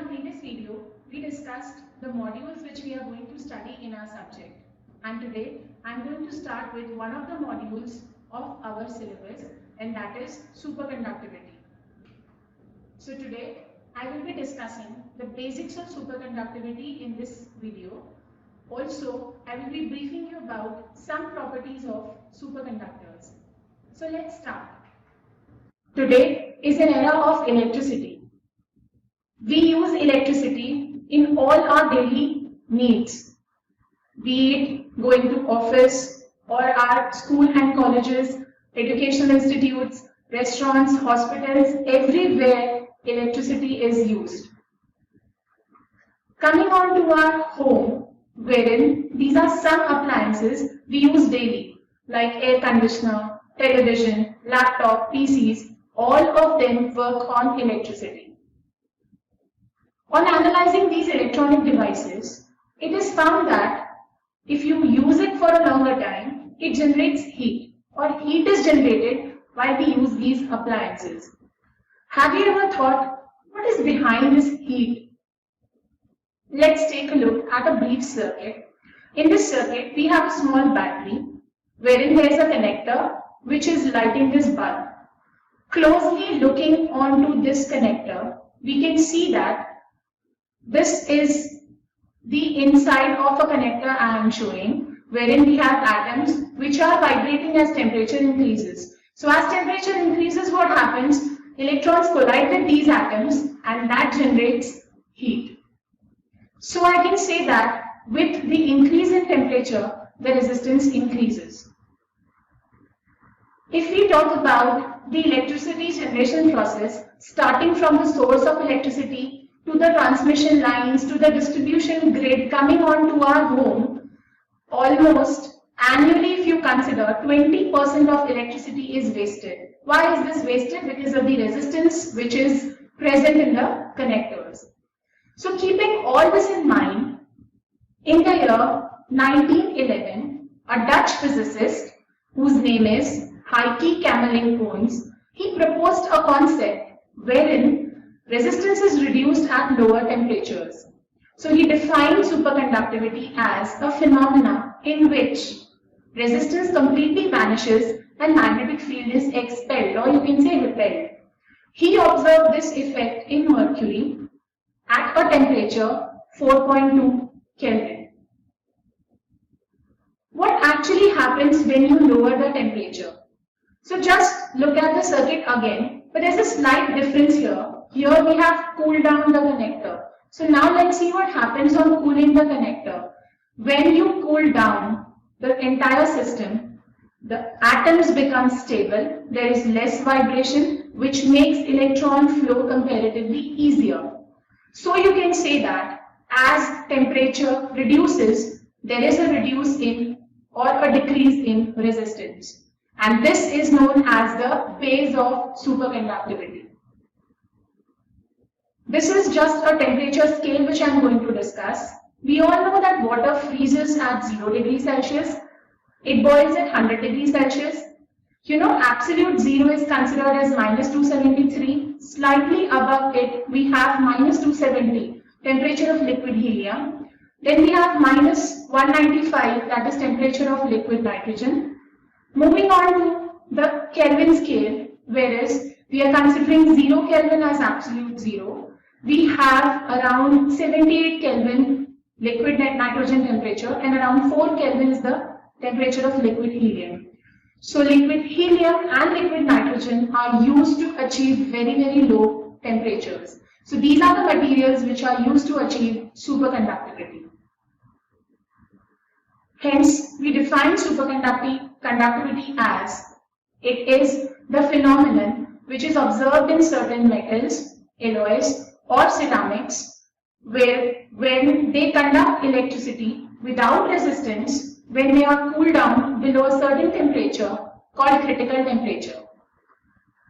our previous video, we discussed the modules which we are going to study in our subject. And today, I am going to start with one of the modules of our syllabus, and that is superconductivity. So today, I will be discussing the basics of superconductivity in this video. Also, I will be briefing you about some properties of superconductors. So let's start. Today is an era of electricity. We use electricity in all our daily needs, be it going to office or our school and colleges, educational institutes, restaurants, hospitals, everywhere electricity is used. Coming on to our home, wherein these are some appliances we use daily, like air conditioner, television, laptop, PCs, all of them work on electricity. On analyzing these electronic devices, it is found that if you use it for a longer time, it generates heat, or heat is generated while we use these appliances. Have you ever thought, what is behind this heat? Let's take a look at a brief circuit. In this circuit, we have a small battery, wherein there is a connector which is lighting this bulb. Closely looking onto this connector, we can see that this is the inside of a connector I am showing, wherein we have atoms which are vibrating as temperature increases. So as temperature increases, what happens? Electrons collide with these atoms and that generates heat. So I can say that with the increase in temperature, the resistance increases. If we talk about the electricity generation process, starting from the source of electricity to the transmission lines, to the distribution grid coming on to our home, almost annually, if you consider, 20% of electricity is wasted. Why is this wasted? Because of the resistance which is present in the connectors. So keeping all this in mind, in the year 1911, a Dutch physicist whose name is Heike Kamerlingh-Onnes, he proposed a concept wherein resistance is reduced at lower temperatures. So he defined superconductivity as a phenomena in which resistance completely vanishes and magnetic field is expelled, or you can say repelled. He observed this effect in mercury at a temperature 4.2 Kelvin. What actually happens when you lower the temperature? So just look at the circuit again, but there's a slight difference here. Here we have cooled down the connector. So now let's see what happens on cooling the connector. When you cool down the entire system, the atoms become stable, there is less vibration, which makes electron flow comparatively easier. So you can say that as temperature reduces, there is a reduce in or a decrease in resistance. And this is known as the phase of superconductivity. This is just a temperature scale which I am going to discuss. We all know that water freezes at 0 degrees Celsius. It boils at 100 degrees Celsius. You know, absolute zero is considered as minus 273. Slightly above it, we have minus 270, temperature of liquid helium. Then we have minus 195, that is temperature of liquid nitrogen. Moving on to the Kelvin scale, whereas we are considering 0 Kelvin as absolute zero. We have around 78 Kelvin liquid nitrogen temperature and around 4 Kelvin is the temperature of liquid helium. So liquid helium and liquid nitrogen are used to achieve very, very low temperatures. So these are the materials which are used to achieve superconductivity. Hence, we define superconductivity as it is the phenomenon which is observed in certain metals, alloys, or ceramics, where when they conduct electricity without resistance, when they are cooled down below a certain temperature called critical temperature.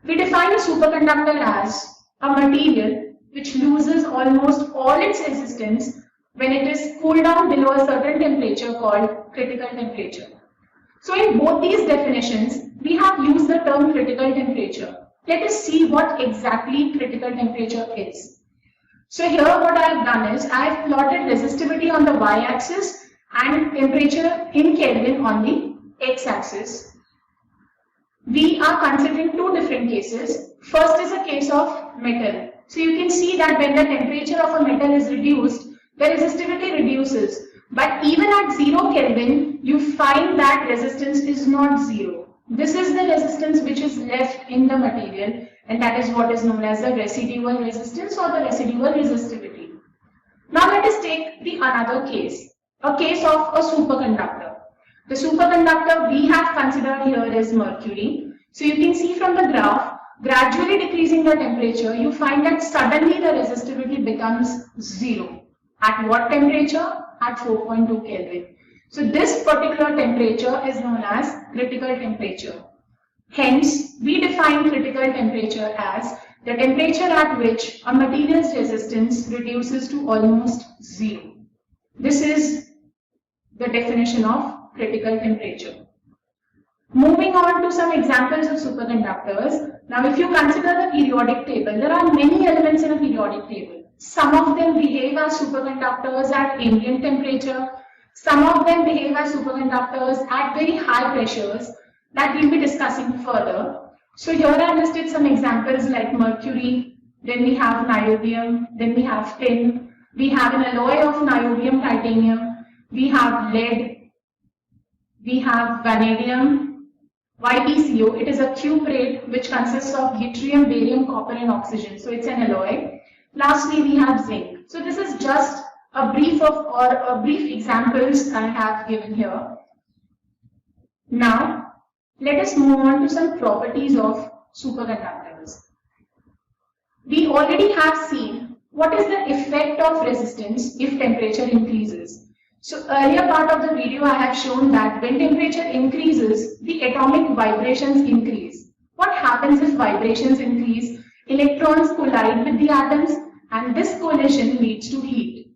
We define a superconductor as a material which loses almost all its resistance when it is cooled down below a certain temperature called critical temperature. So in both these definitions, we have used the term critical temperature. Let us see what exactly critical temperature is. So here what I have done is I have plotted resistivity on the y-axis and temperature in Kelvin on the x-axis. We are considering two different cases. First is a case of metal. So you can see that when the temperature of a metal is reduced, the resistivity reduces. But even at 0 Kelvin, you find that resistance is not 0. This is the resistance which is left in the material, and that is what is known as the residual resistance or the residual resistivity. Now let us take the another case, a case of a superconductor. The superconductor we have considered here is mercury. So you can see from the graph, gradually decreasing the temperature, you find that suddenly the resistivity becomes 0. At what temperature? At 4.2 Kelvin. So this particular temperature is known as critical temperature. Hence, we define critical temperature as the temperature at which a material's resistance reduces to almost 0. This is the definition of critical temperature. Moving on to some examples of superconductors. Now, if you consider the periodic table, there are many elements in a periodic table. Some of them behave as superconductors at ambient temperature. Some of them behave as superconductors at very high pressures that we'll be discussing further. So here I listed some examples like mercury, then we have niobium, then we have tin, we have an alloy of niobium titanium, we have lead, we have vanadium, YbCO. It is a cuprate which consists of yttrium, barium, copper and oxygen. So it's an alloy. Lastly, we have zinc. So this is just a brief examples I have given here. Now, let us move on to some properties of superconductors. We already have seen what is the effect of resistance if temperature increases. So earlier part of the video I have shown that when temperature increases, the atomic vibrations increase. What happens if vibrations increase? Electrons collide with the atoms and this collision leads to heat.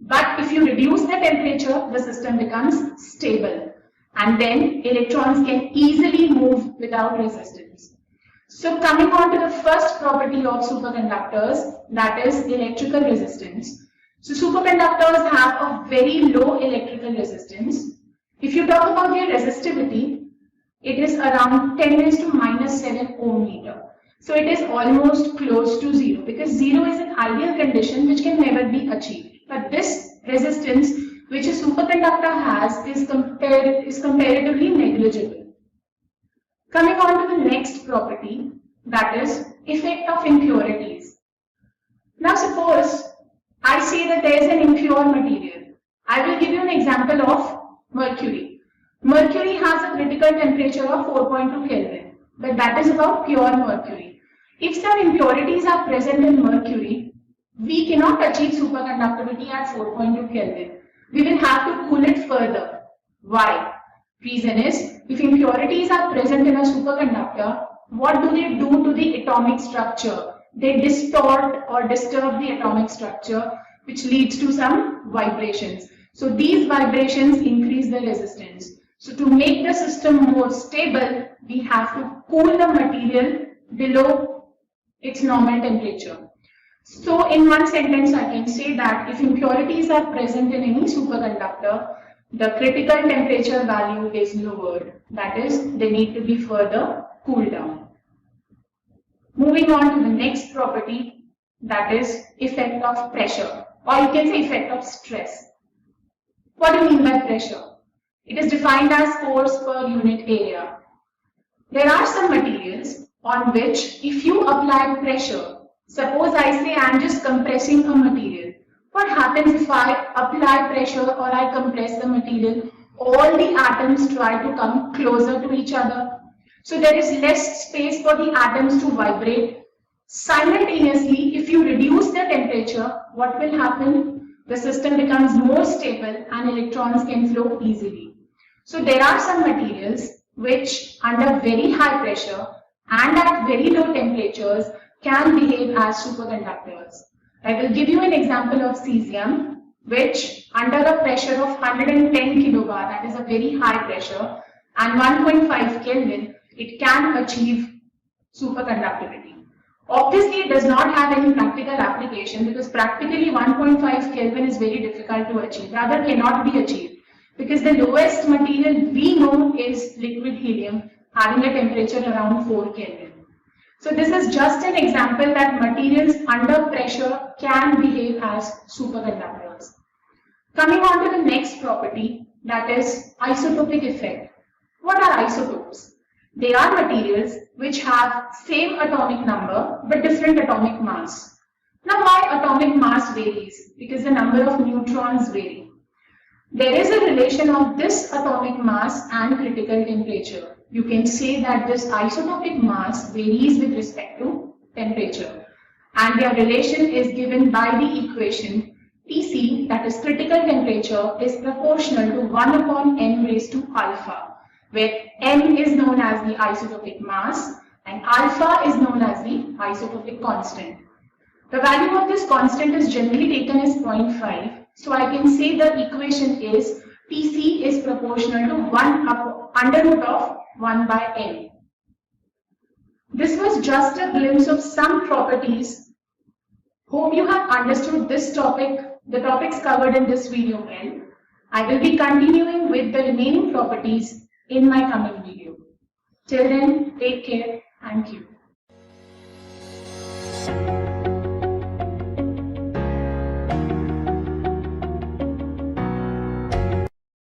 But if you reduce the temperature, the system becomes stable and then electrons can easily move without resistance. So coming on to the first property of superconductors, that is electrical resistance. So superconductors have a very low electrical resistance. If you talk about their resistivity, it is around 10⁻⁻⁷ ohm meter. So it is almost close to 0 because 0 is an ideal condition which can never be achieved. But this resistance which a superconductor has is comparatively negligible. Coming on to the next property, that is effect of impurities. Now suppose I say that there is an impure material. I will give you an example of mercury. Mercury has a critical temperature of 4.2 Kelvin, but that is about pure mercury. If some impurities are present in mercury, we cannot achieve superconductivity at 4.2 Kelvin. We will have to cool it further. Why? Reason is, if impurities are present in a superconductor, what do they do to the atomic structure? They distort or disturb the atomic structure, which leads to some vibrations. So these vibrations increase the resistance. So to make the system more stable, we have to cool the material below its normal temperature. So in one sentence, I can say that if impurities are present in any superconductor, the critical temperature value is lowered. That is, they need to be further cooled down. Moving on to the next property, that is effect of pressure, or you can say effect of stress. What do you mean by pressure? It is defined as force per unit area. There are some materials on which if you apply pressure, suppose I say I am just compressing a material. What happens if I apply pressure or I compress the material? All the atoms try to come closer to each other. So there is less space for the atoms to vibrate. Simultaneously, if you reduce the temperature, what will happen? The system becomes more stable and electrons can flow easily. So there are some materials which under very high pressure and at very low temperatures can behave as superconductors. I will give you an example of cesium, which under a pressure of 110 kilobar, that is a very high pressure, and 1.5 Kelvin, it can achieve superconductivity. Obviously, it does not have any practical application because practically 1.5 Kelvin is very difficult to achieve, rather cannot be achieved, because the lowest material we know is liquid helium having a temperature around 4 Kelvin. So this is just an example that materials under pressure can behave as superconductors. Coming on to the next property, that is isotopic effect. What are isotopes? They are materials which have same atomic number but different atomic mass. Now why atomic mass varies? Because the number of neutrons vary. There is a relation of this atomic mass and critical temperature. You can say that this isotopic mass varies with respect to temperature, and their relation is given by the equation Tc, that is critical temperature, is proportional to 1 upon n raised to alpha, where n is known as the isotopic mass and alpha is known as the isotopic constant. The value of this constant is generally taken as 0.5. So I can say the equation is Tc is proportional to 1 under root of 1 by n. This was just a glimpse of some properties. Hope you have understood this topic, the topics covered in this video well. I will be continuing with the remaining properties in my coming video. Till then, take care. Thank you.